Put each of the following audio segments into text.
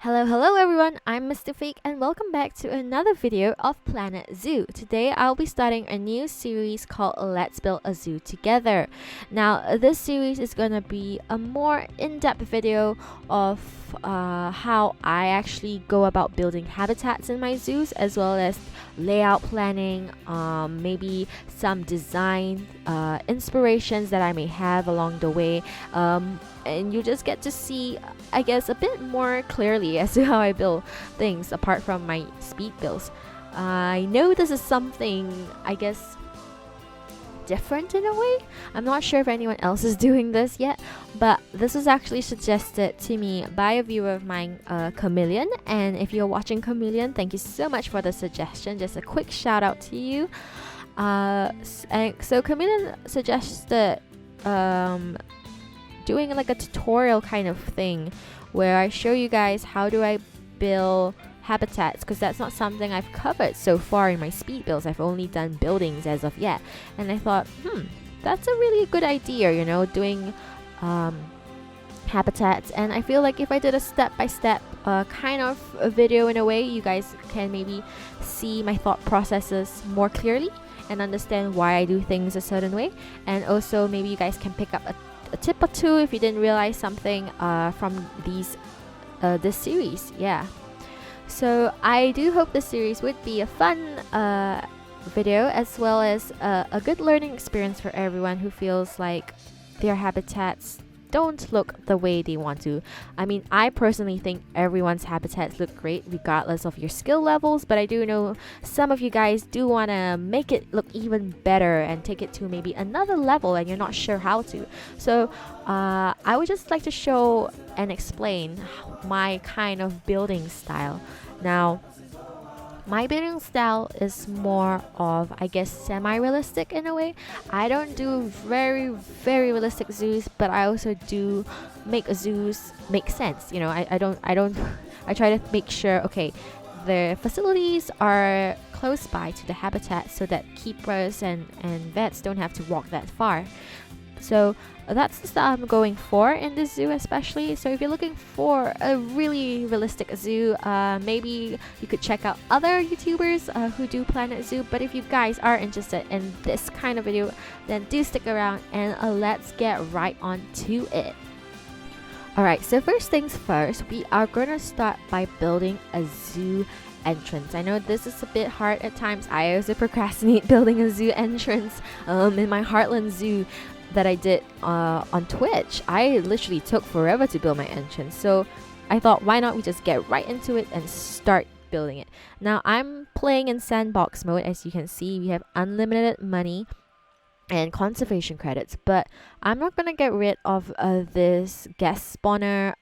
Hello everyone, I'm Mr. Fake and welcome back to another video of Planet Zoo. Today I'll be starting a new series called Let's Build a Zoo Together. Now this series is gonna be a more in-depth video of how I actually go about building habitats in my zoos, as well as layout planning, maybe some design inspirations that I may have along the way, and you just get to see, I guess, a bit more clearly as to how I build things apart from my speed builds. I know this is something, I guess, different in a way. I'm not sure if anyone else is doing this yet, but this was actually suggested to me by a viewer of mine, Chameleon. And if you're watching Chameleon, thank you so much for the suggestion. Just a quick shout out to you. So Chameleon suggested doing like a tutorial kind of thing where I show you guys how do I build habitats, because that's not something I've covered so far in my speed builds. I've only done buildings as of yet, and I thought that's a really good idea, you know, doing habitats. And I feel like if I did a step-by-step kind of a video in a way, you guys can maybe see my thought processes more clearly and understand why I do things a certain way. And also maybe you guys can pick up a tip or two if you didn't realize something from this series. Yeah, so I do hope this series would be a fun video, as well as a good learning experience for everyone who feels like their habitats don't look the way they want to. I mean, I personally think everyone's habitats look great regardless of your skill levels, but I do know some of you guys do want to make it look even better and take it to maybe another level, and you're not sure how to. So I would just like to show and explain my kind of building style. Now, my building style is more of, I guess, semi-realistic in a way. I don't do very realistic zoos, but I also do make zoos make sense. You know, I don't I try to make sure, okay, the facilities are close by to the habitat so that keepers and vets don't have to walk that far. So that's the style I'm going for in this zoo especially. So if you're looking for a really realistic zoo, maybe you could check out other YouTubers who do Planet Zoo. But if you guys are interested in this kind of video, then do stick around and let's get right on to it. Alright, so first things first, we are going to start by building a zoo entrance. I know this is a bit hard at times. I also procrastinate building a zoo entrance in my Heartland Zoo that I did on Twitch. I literally took forever to build my entrance, so I thought, why not we just get right into it and start building it. Now I'm playing in sandbox mode. As you can see, we have unlimited money and conservation credits, but I'm not gonna get rid of this guest spawner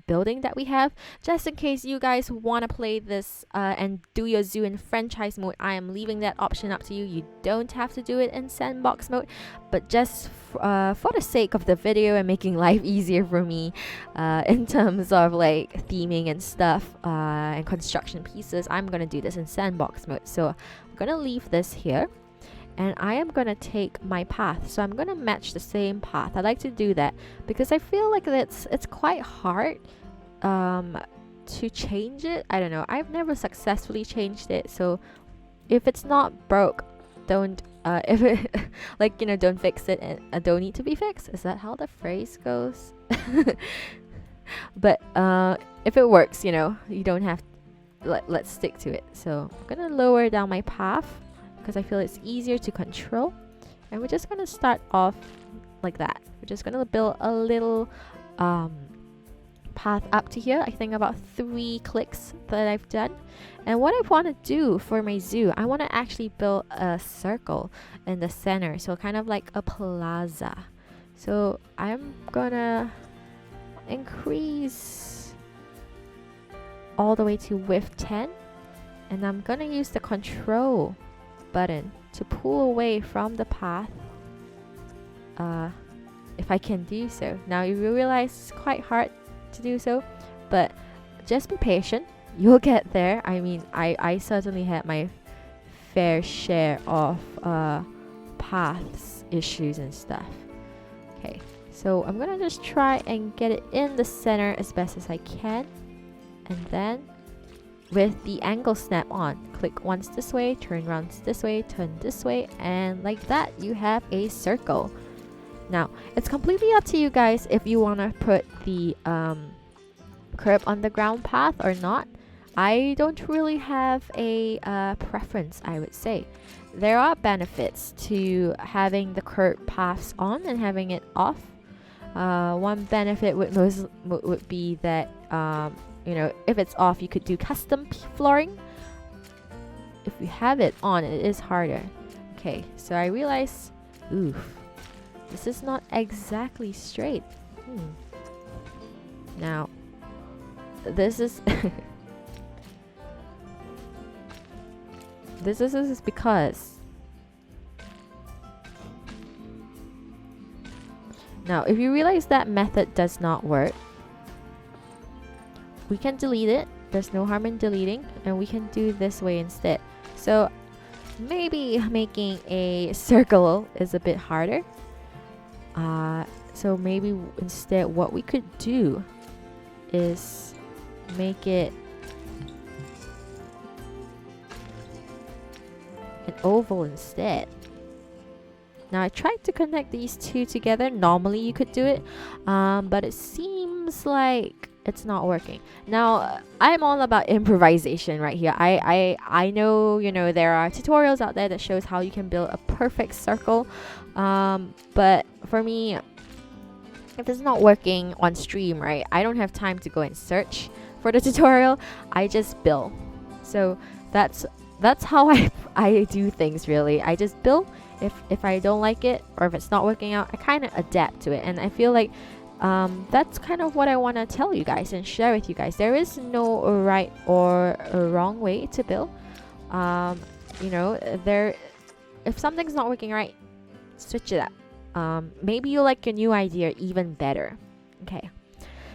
building that we have, just in case you guys want to play this and do your zoo in franchise mode. I am leaving that option up to you. You don't have to do it in sandbox mode, but just for the sake of the video and making life easier for me in terms of like theming and stuff and construction pieces, I'm gonna do this in sandbox mode. So I'm gonna leave this here, and I am gonna take my path. So I'm gonna match the same path. I like to do that because I feel like it's quite hard to change it. I don't know, I've never successfully changed it. So if it's not broke, don't if it like, you know, don't fix it, and don't need to be fixed. Is that how the phrase goes? But if it works, you know, you don't have let's stick to it. So I'm gonna lower down my path because I feel it's easier to control, and we're just gonna start off like that. We're just gonna build a little path up to here. I think about 3 clicks that I've done. And what I want to do for my zoo, I want to actually build a circle in the center, so kind of like a plaza. So I'm gonna increase all the way to width 10, and I'm gonna use the control button to pull away from the path, if I can do so. Now you will realize it's quite hard to do so, but just be patient, you'll get there. I mean, I certainly had my fair share of paths issues and stuff. Okay, so I'm gonna just try and get it in the center as best as I can. And then with the angle snap on, click once this way, turn once this way, turn this way, and like that you have a circle. Now it's completely up to you guys if you want to put the curb on the ground path or not. I don't really have a preference, I would say. There are benefits to having the curb paths on and having it off. One benefit would be that you know, if it's off, you could do custom flooring. If you have it on, it is harder. Okay, so I realize, oof, this is not exactly straight. Now, this is this is because now if you realize that method does not work, we can delete it. There's no harm in deleting, and we can do this way instead. So maybe making a circle is a bit harder. So maybe instead what we could do is make it an oval instead. Now I tried to connect these two together. Normally you could do it, but it seems like it's not working. Now I'm all about improvisation right here. I know, you know, there are tutorials out there that shows how you can build a perfect circle, but for me, if it's not working on stream, right, I don't have time to go and search for the tutorial. I just build. So that's how I do things, really. I just build. If I don't like it, or if it's not working out, I kind of adapt to it. And I feel like that's kind of what I want to tell you guys and share with you guys. There is no right or a wrong way to build. You know, if something's not working right, switch it up. Maybe you like your new idea even better. Okay,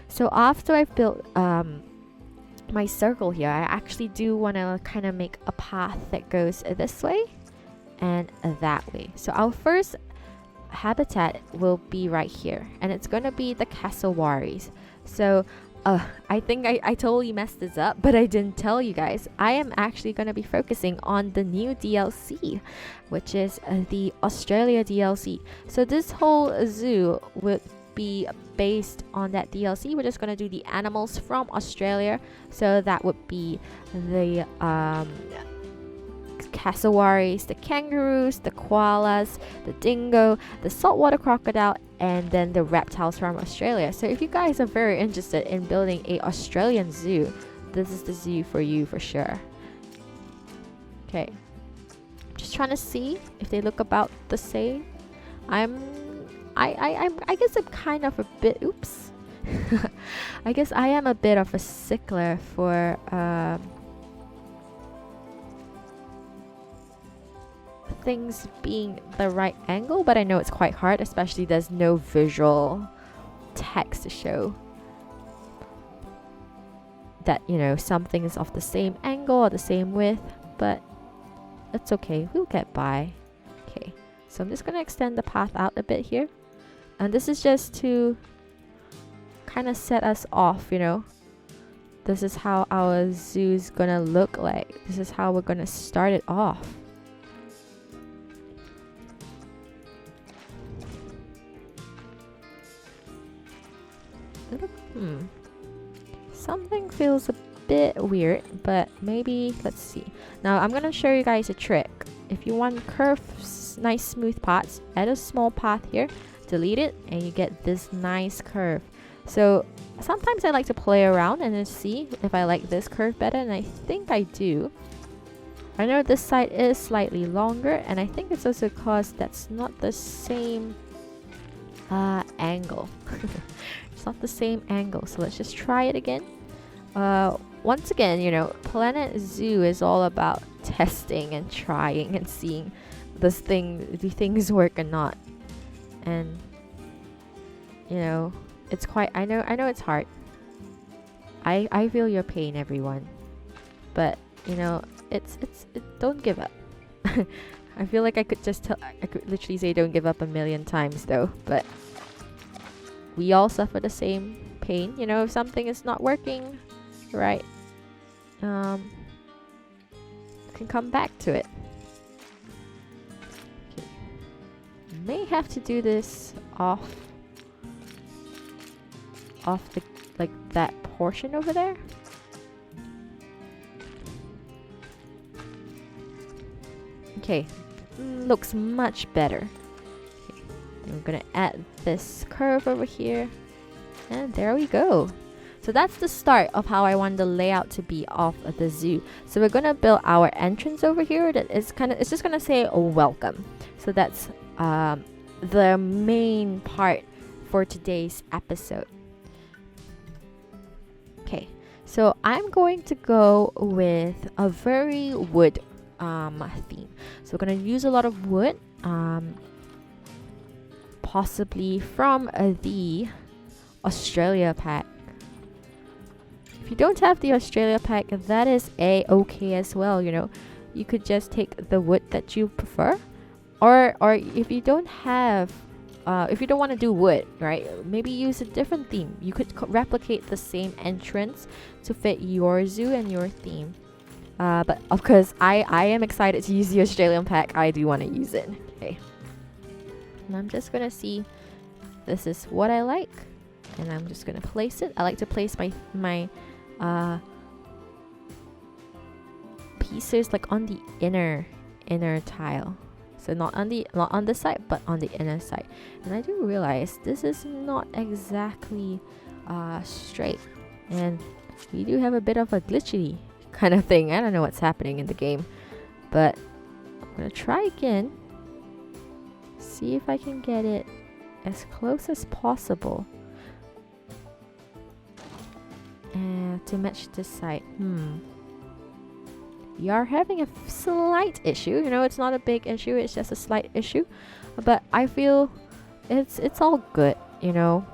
so after I've built my circle here, I actually do want to kind of make a path that goes this way and that way. So our first habitat will be right here, and it's gonna be the cassowaries. So I think I totally messed this up, but I didn't tell you guys. I am actually gonna be focusing on the new DLC, which is the Australia DLC. So this whole zoo would be based on that DLC. We're just gonna do the animals from Australia. So that would be the cassowaries, the kangaroos, the koalas, the dingo, the saltwater crocodile, and then the reptiles from Australia. So if you guys are very interested in building a Australian zoo, this is the zoo for you for sure. Okay, just trying to see if they look about the same. I guess I'm kind of a bit oops. I guess I am a bit of a stickler for things being the right angle, but I know it's quite hard, especially there's no visual text to show that, you know, something is of the same angle or the same width, but it's okay, we'll get by. Okay, so I'm just gonna extend the path out a bit here, and this is just to kind of set us off, you know. This is how our zoo's gonna look like. This is how we're gonna start it off. Something feels a bit weird, but maybe let's see. Now I'm gonna show you guys a trick. If you want curved, nice smooth paths, add a small path here, delete it, and you get this nice curve. So sometimes I like to play around and then see if I like this curve better, and I think I do. I know this side is slightly longer, and I think it's also because that's not the same angle. It's not the same angle, so let's just try it again. Once again, you know, Planet Zoo is all about testing and trying and seeing do things work or not. And you know, it's quite, I know it's hard. I feel your pain, everyone. But you know, don't give up. I feel like I could literally say don't give up a million times though, but we all suffer the same pain. You know, if something is not working, right? Can come back to it. Okay. May have to do this off the like that portion over there. Okay, looks much better. Okay. I'm gonna add this curve over here, and there we go. So that's the start of how I want the layout to be of the zoo. So we're gonna build our entrance over here. That is it's just gonna say welcome. So that's the main part for today's episode. Okay, so I'm going to go with a very wood theme. So we're gonna use a lot of wood, possibly from the Australia pack. If you don't have the Australia pack, that is okay as well. You know, you could just take the wood that you prefer, or if you don't have, if you don't want to do wood, right? Maybe use a different theme. You could replicate the same entrance to fit your zoo and your theme. But of course, I am excited to use the Australian pack. I do want to use it. Okay, and I'm just gonna see. This is what I like, and I'm just gonna place it. I like to place my pieces like on the inner tile, so not on the side, but on the inner side. And I do realize this is not exactly straight, and we do have a bit of a glitchy kind of thing. I don't know what's happening in the game, but I'm gonna try again, see if I can get it as close as possible to match this side. We are having a slight issue. You know, it's not a big issue, it's just a slight issue, but I feel it's all good, you know.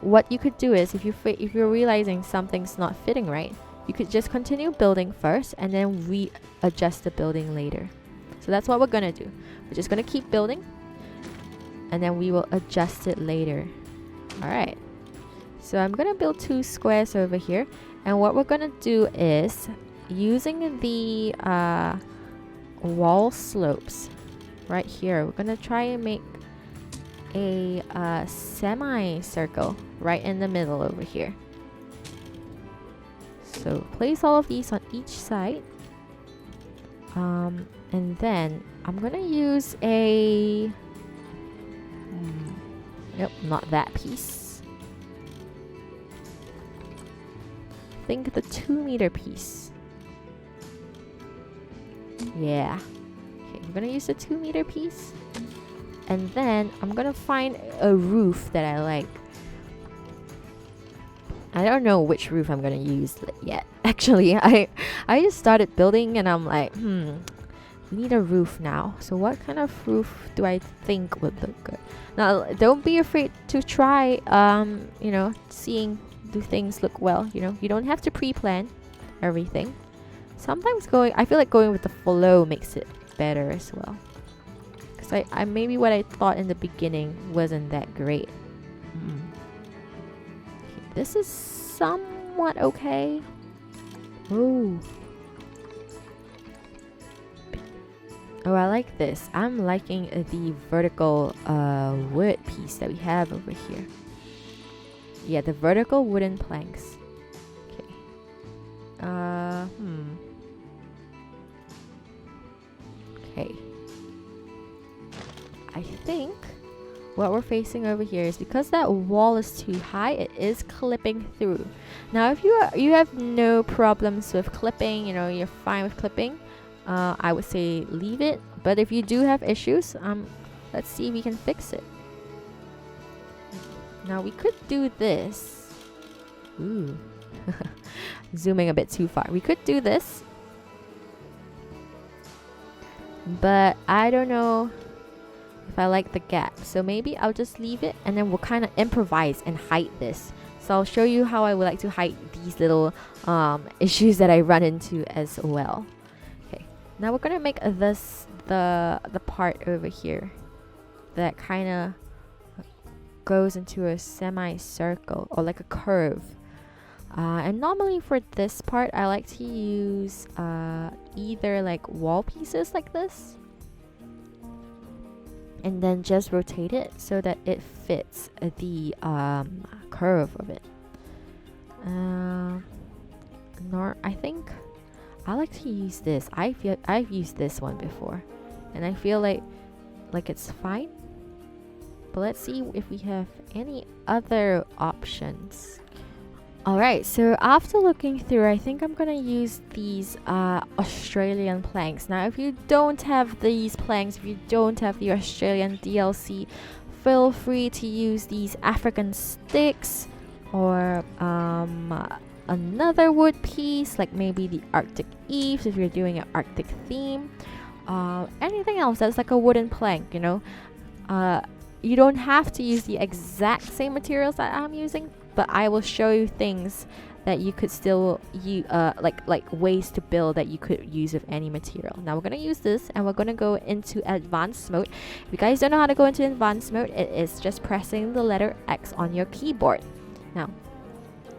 What you could do is, if you're realizing something's not fitting right, you could just continue building first and then readjust the building later. So that's what we're gonna do. We're just gonna keep building, and then we will adjust it later. All right. So I'm gonna build 2 squares over here, and what we're gonna do is, using the wall slopes right here, we're gonna try and make a semi-circle right in the middle over here. So place all of these on each side, and then I'm gonna use a nope, not that piece. I think the 2-meter piece. Yeah. Okay, we're gonna use the 2-meter piece, and then I'm gonna find a roof that I like. I don't know which roof I'm gonna use yet. Actually, I just started building, and I'm like, we need a roof now. So what kind of roof do I think would look good? Now, don't be afraid to try, you know, seeing do things look well. You know, you don't have to pre-plan everything. Sometimes I feel like going with the flow makes it better as well. Because I maybe what I thought in the beginning wasn't that great. This is somewhat okay. Oh, I like this. I'm liking the vertical wood piece that we have over here. Yeah, the vertical wooden planks. Okay. Okay. I think what we're facing over here is, because that wall is too high, it is clipping through. Now, if you have no problems with clipping, you know, you're fine with clipping, I would say leave it. But if you do have issues, let's see if we can fix it. Now we could do this. Ooh. Zooming a bit too far. We could do this, but I don't know if I like the gap. So maybe I'll just leave it, and then we'll kind of improvise and hide this. So I'll show you how I would like to hide these little issues that I run into as well. Okay. Now we're gonna make this the part over here that kind of goes into a semi-circle or like a curve. And normally for this part, I like to use either like wall pieces like this, and then just rotate it so that it fits the curve of it. I think I like to use this. I've used this one before, and I feel like it's fine. But let's see if we have any other options. Alright, so after looking through, I think I'm gonna use these Australian planks. Now, if you don't have these planks, if you don't have the Australian DLC, feel free to use these African sticks or another wood piece, like maybe the Arctic eaves if you're doing an Arctic theme. Anything else that's like a wooden plank, you know. You don't have to use the exact same materials that I'm using, but I will show you things that you could still use, like ways to build that you could use with any material. Now we're gonna use this, and we're gonna go into advanced mode. If you guys don't know how to go into advanced mode, it is just pressing the letter X on your keyboard. Now,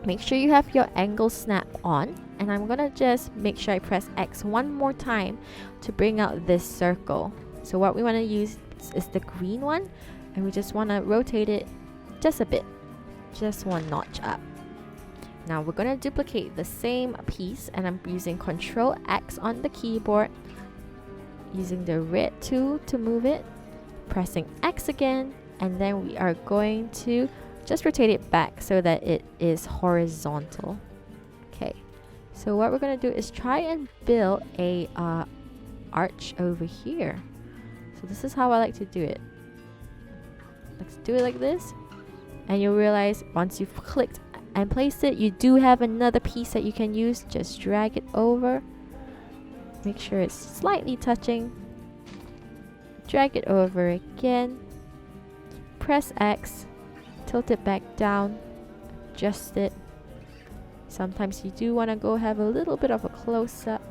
make sure you have your angle snap on, and I'm gonna just make sure I press X one more time to bring out this circle. So what we want to use is the green one, and we just want to rotate it just a bit, just one notch up. Now we're going to duplicate the same piece, and I'm using Control X on the keyboard, using the red tool to move it, pressing X again, and then we are going to just rotate it back so that it is horizontal. Okay, so what we're going to do is try and build a arch over here. So this is how I like to do it. Let's do it like this, and you'll realize once you've clicked and placed it, you do have another piece that you can use. Just drag it over, make sure it's slightly touching, drag it over again, press X, tilt it back down, adjust it. Sometimes you do want to go have a little bit of a close-up.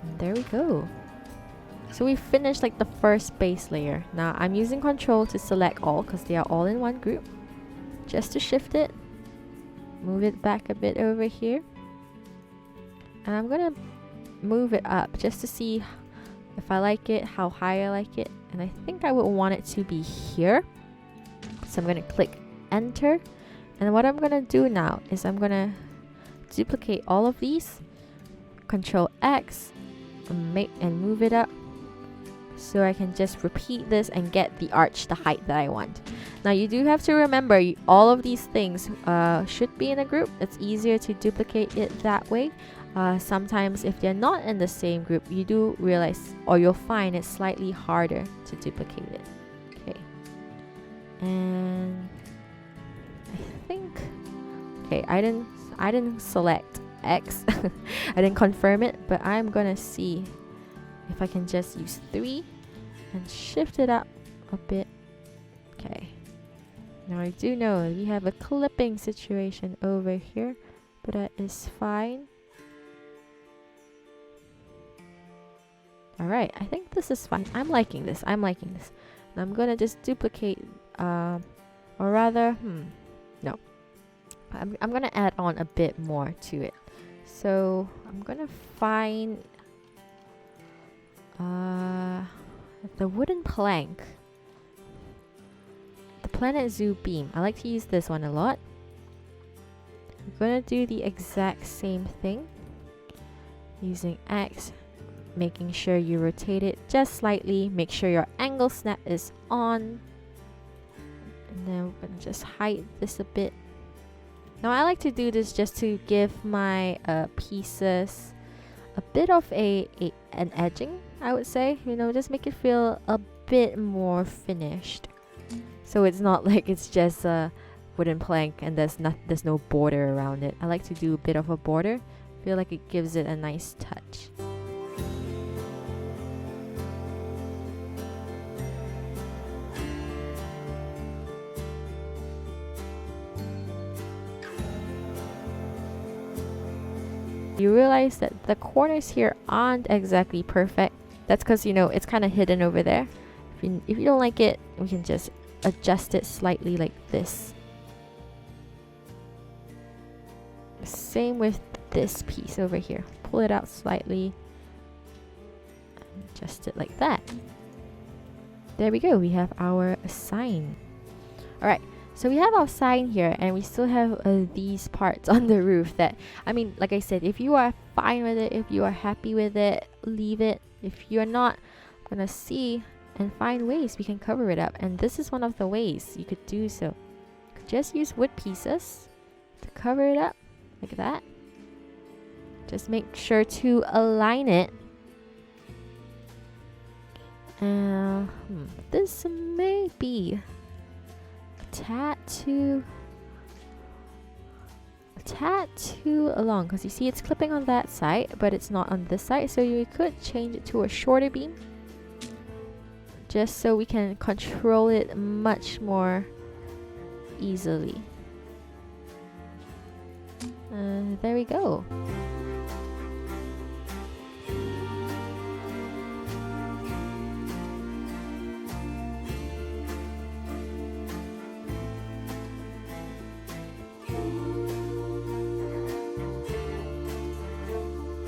And there we go. So we finished like the first base layer. Now I'm using Control to select all because they are all in one group. Just to shift it, move it back a bit over here. And I'm gonna move it up just to see if I like it, how high I like it. And I think I would want it to be here. So I'm gonna click Enter. And what I'm gonna do now is I'm gonna duplicate all of these, Control X, and move it up, so I can just repeat this and get the arch the height that I want. Now you do have to remember all of these things should be in a group. It's easier to duplicate it that way. Sometimes if they're not in the same group, you do realize, or you'll find it's slightly harder to duplicate it. Okay, and I think, okay, I didn't select X. I didn't confirm it, but I'm gonna see if I can just use 3 and shift it up a bit. Okay, now I do know we have a clipping situation over here, but that is fine. Alright, I think this is fine. I'm liking this. Now I'm gonna just duplicate, or rather, no, I'm gonna add on a bit more to it. So I'm gonna find the wooden plank, the Planet Zoo beam. I like to use this one a lot. I'm gonna do the exact same thing, using X, making sure you rotate it just slightly, make sure your angle snap is on, and then we're gonna just hide this a bit. Now I like to do this just to give my pieces a bit of an edging, I would say. You know, just make it feel a bit more finished. So it's not like it's just a wooden plank and there's no border around it. I like to do a bit of a border. Feel like it gives it a nice touch. You realize that the corners here aren't exactly perfect. That's because, you know, it's kind of hidden over there. If you don't like it, we can just adjust it slightly like this. Same with this piece over here. Pull it out slightly. Adjust it like that. There we go. We have our sign. Alright, so we have our sign here, and we still have these parts on the roof that, I mean, like I said, if you are fine with it, if you are happy with it, leave it. If you're not, gonna see and find ways we can cover it up. And this is one of the ways you could do so. You could just use wood pieces to cover it up like that. Just make sure to align it. This may be a tad too long, because you see it's clipping on that side, but it's not on this side. So you could change it to a shorter beam, just so we can control it much more easily. There we go.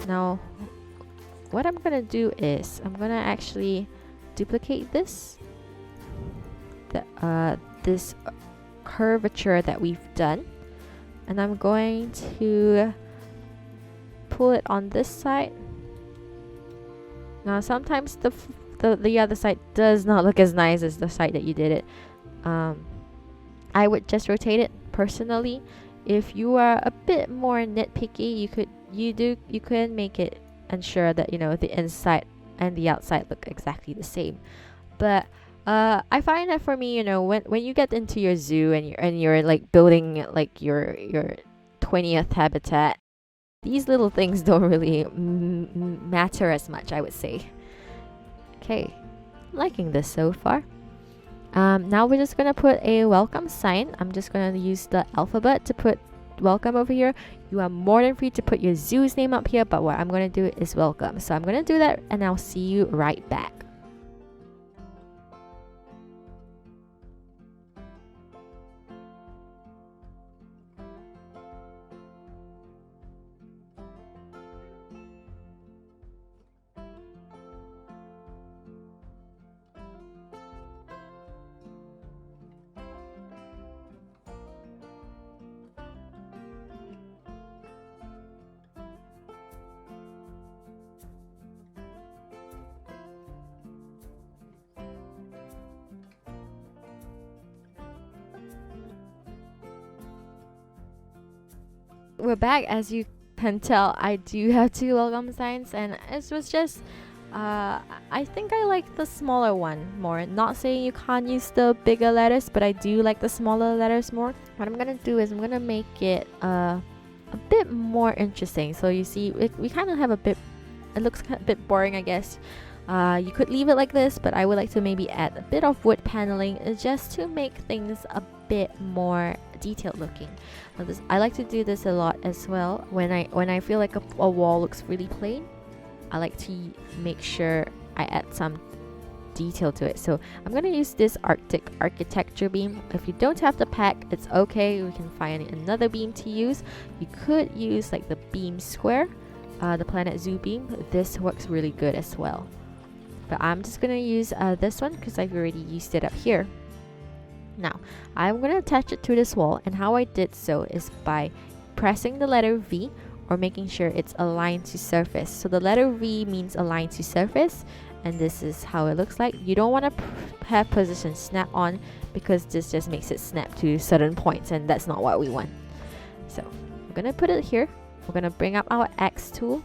Now, what I'm gonna do is I'm gonna actually duplicate this curvature that we've done, and I'm going to pull it on this side. Now, sometimes the other side does not look as nice as the side that you did it. I would just rotate it personally. If you are a bit more nitpicky, you could make it ensure that, you know, the inside and the outside look exactly the same. But I find that for me, you know, when you get into your zoo and you're like building like your 20th habitat, these little things don't really matter as much, I would say. Okay, liking this so far. Now we're just gonna put a welcome sign. I'm just gonna use the alphabet to put welcome over here. You are more than free to put your zoo's name up here, but what I'm gonna do is welcome. So I'm gonna do that, and I'll see you right back. We're back. As you can tell, I do have two welcome signs, and it was just I think I like the smaller one more. Not saying you can't use the bigger letters, but I do like the smaller letters more. What I'm gonna do is I'm gonna make it a bit more interesting. So you see, we kind of have a bit, it looks a bit boring, I guess. You could leave it like this, but I would like to maybe add a bit of wood paneling just to make things a bit more detailed looking. I like to do this a lot as well. When I feel like a wall looks really plain, I like to make sure I add some detail to it. So I'm gonna use this Arctic architecture beam. If you don't have the pack, it's okay. We can find another beam to use. You could use like the beam square, the Planet Zoo beam. This works really good as well. But I'm just gonna use this one because I've already used it up here. Now, I'm going to attach it to this wall, and how I did so is by pressing the letter V, or making sure it's aligned to surface. So the letter V means aligned to surface, and this is how it looks like. You don't want to have position snap on, because this just makes it snap to certain points, and that's not what we want. So I'm going to put it here. We're going to bring up our X tool,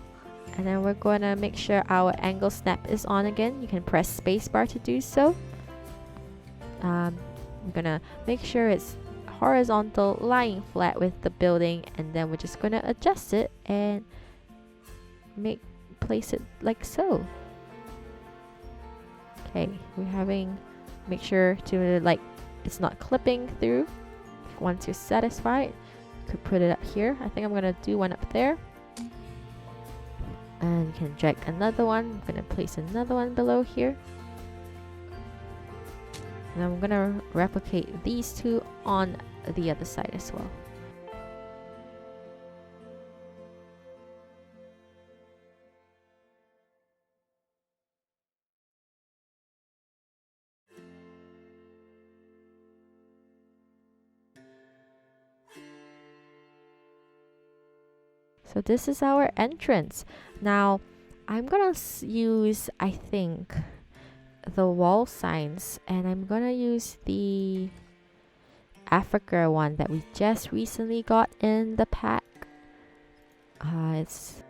and then we're going to make sure our angle snap is on again. You can press spacebar to do so. I'm gonna make sure it's horizontal, lying flat with the building, and then we're just gonna adjust it and place it like so. Okay, make sure to like it's not clipping through. Once you're satisfied, you could put it up here. I think I'm gonna do one up there, and you can drag another one. I'm gonna place another one below here. And I'm gonna replicate these two on the other side as well. So this is our entrance. Now, I'm gonna use, I think, the wall signs, and I'm gonna use the Africa one that we just recently got in the pack. It's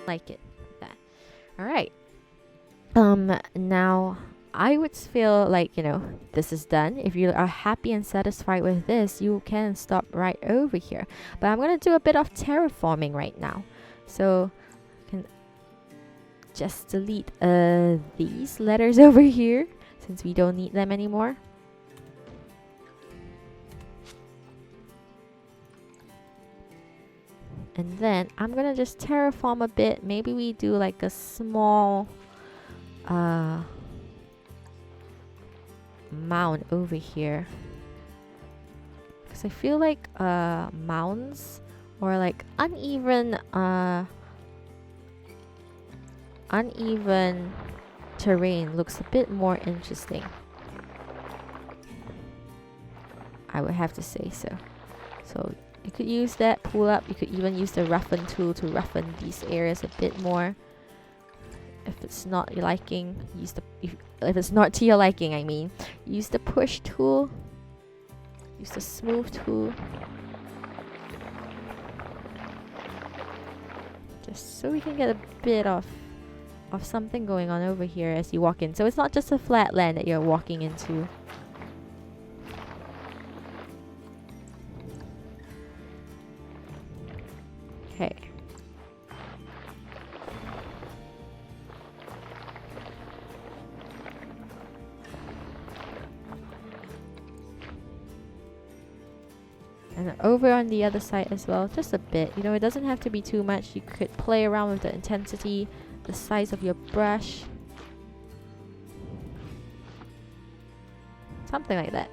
like it. That. All right. Now I would feel like, you know, this is done. If you are happy and satisfied with this, you can stop right over here. But I'm gonna do a bit of terraforming right now. So I can just delete these letters over here since we don't need them anymore. And then I'm gonna just terraform a bit. Maybe we do like a small mound over here, because I feel like mounds or like uneven terrain looks a bit more interesting. I would have to say so. So you could use that pull up. You could even use the roughen tool to roughen these areas a bit more. If it's not your liking, use the if it's not to your liking, I mean, use the push tool. Use the smooth tool. Just so we can get a bit of something going on over here as you walk in. So it's not just a flat land that you're walking into. Okay. And over on the other side as well, just a bit. You know, it doesn't have to be too much. You could play around with the intensity, the size of your brush. Something like that.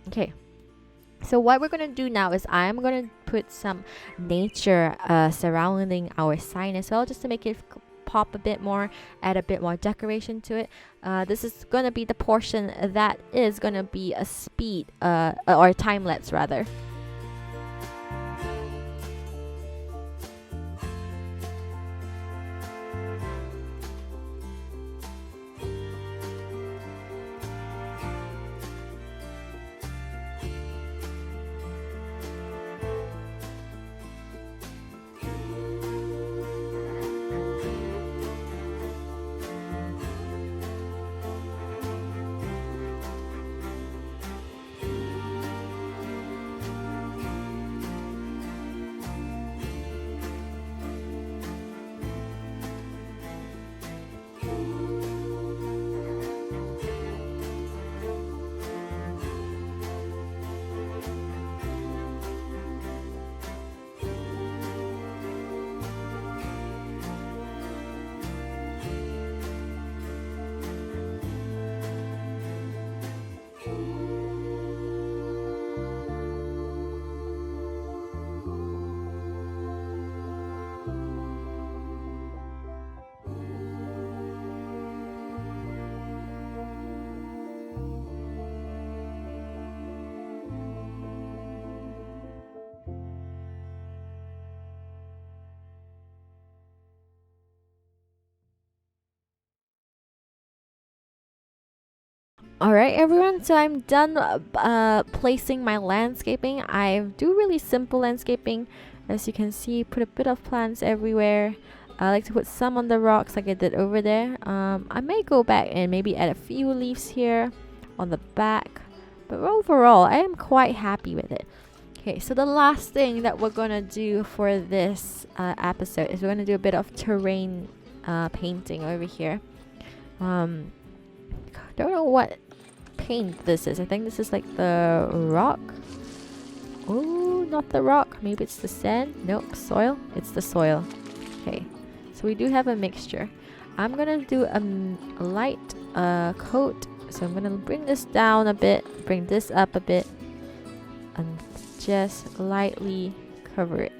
Okay. So what we're going to do now is I'm going to put some nature surrounding our sign as well, just to make it pop a bit more, add a bit more decoration to it. This is going to be the portion that is going to be a speed or time lapse rather. Alright everyone, so I'm done placing my landscaping. I do really simple landscaping. As you can see, put a bit of plants everywhere. I like to put some on the rocks like I did over there. I may go back and maybe add a few leaves here on the back. But overall, I am quite happy with it. Okay, so the last thing that we're gonna do for this episode is we're gonna do a bit of terrain painting over here. Don't know what paint this is. I think this is like the rock. Oh, not the rock. Maybe it's the sand. Nope, soil. It's the soil. Okay, so we do have a mixture. I'm gonna do a light coat. So I'm gonna bring this down a bit, bring this up a bit, and just lightly cover it.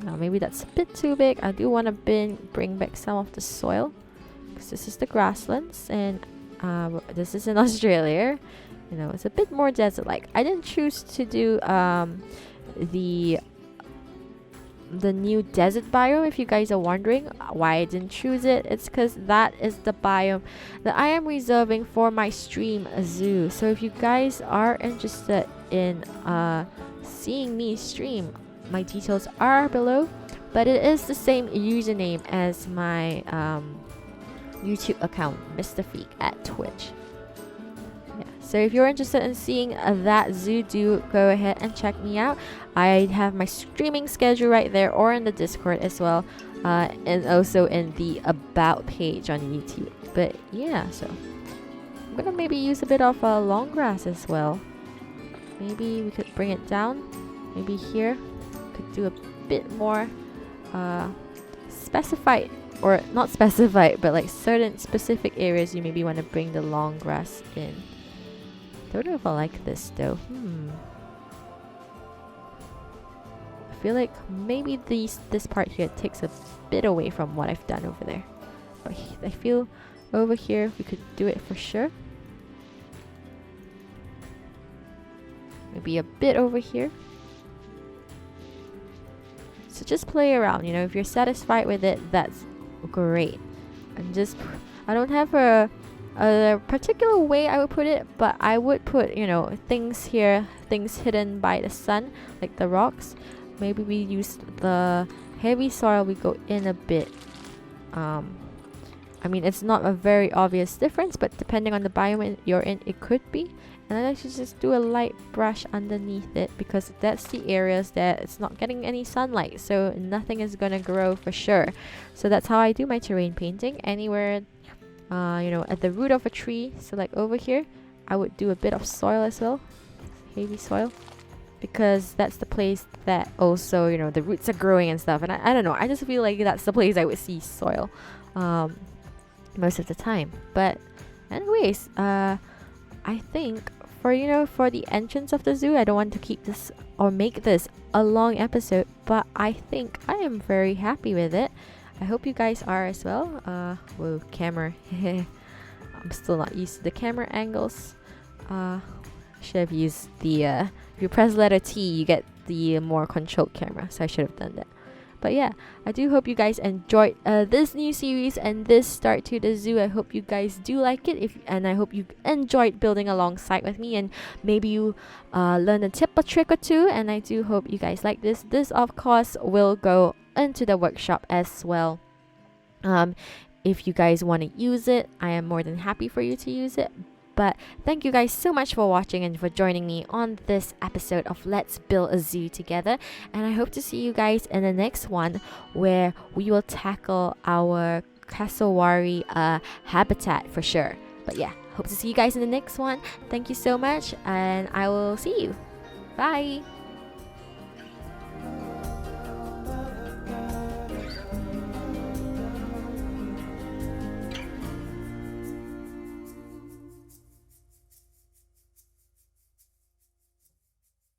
Now maybe that's a bit too big. I do want to bring back some of the soil, because this is the grasslands, and this is in Australia. You know, it's a bit more desert-like. I didn't choose to do the new desert biome. If you guys are wondering why I didn't choose it, it's because that is the biome that I am reserving for my stream zoo. So if you guys are interested in seeing me stream, my details are below, but it is the same username as my YouTube account, Mr. Freak at Twitch. Yeah. So if you're interested in seeing that zoo, do go ahead and check me out. I have my streaming schedule right there, or in the Discord as well, and also in the About page on YouTube. But yeah, so I'm gonna maybe use a bit of long grass as well. Maybe we could bring it down. Maybe here could do a bit more specified, or not specified, but like certain specific areas you maybe want to bring the long grass in. Don't know if I like this though. I feel like maybe this part here takes a bit away from what I've done over there, but I feel over here we could do it for sure. Maybe a bit over here. So just play around, you know. If you're satisfied with it, that's great. And just, I don't have a particular way I would put it, but I would put, you know, things here, things hidden by the sun, like the rocks. Maybe we use the heavy soil, we go in a bit. I mean, it's not a very obvious difference, but depending on the biome you're in, it could be. And then I should just do a light brush underneath it, because that's the areas that it's not getting any sunlight, so nothing is gonna grow for sure. So that's how I do my terrain painting. Anywhere, you know, at the root of a tree, so like over here, I would do a bit of soil as well, heavy soil, because that's the place that also, you know, the roots are growing and stuff. And I don't know, I just feel like that's the place I would see soil most of the time. But anyways, I think for, you know, for the entrance of the zoo, I don't want to keep this or make this a long episode, but I think I am very happy with it. I hope you guys are as well. Whoa, camera. I'm still not used to the camera angles. Should have used the if you press letter T, you get the more controlled camera, so I should have done that. But yeah, I do hope you guys enjoyed this new series and this start to the zoo. I hope you guys do like it, and I hope you enjoyed building alongside with me, and maybe you learned a tip or trick or two. And I do hope you guys like this. This of course will go into the workshop as well. If you guys want to use it, I am more than happy for you to use it. But thank you guys so much for watching and for joining me on this episode of Let's Build a Zoo Together. And I hope to see you guys in the next one, where we will tackle our cassowary habitat for sure. But yeah, hope to see you guys in the next one. Thank you so much, and I will see you. Bye!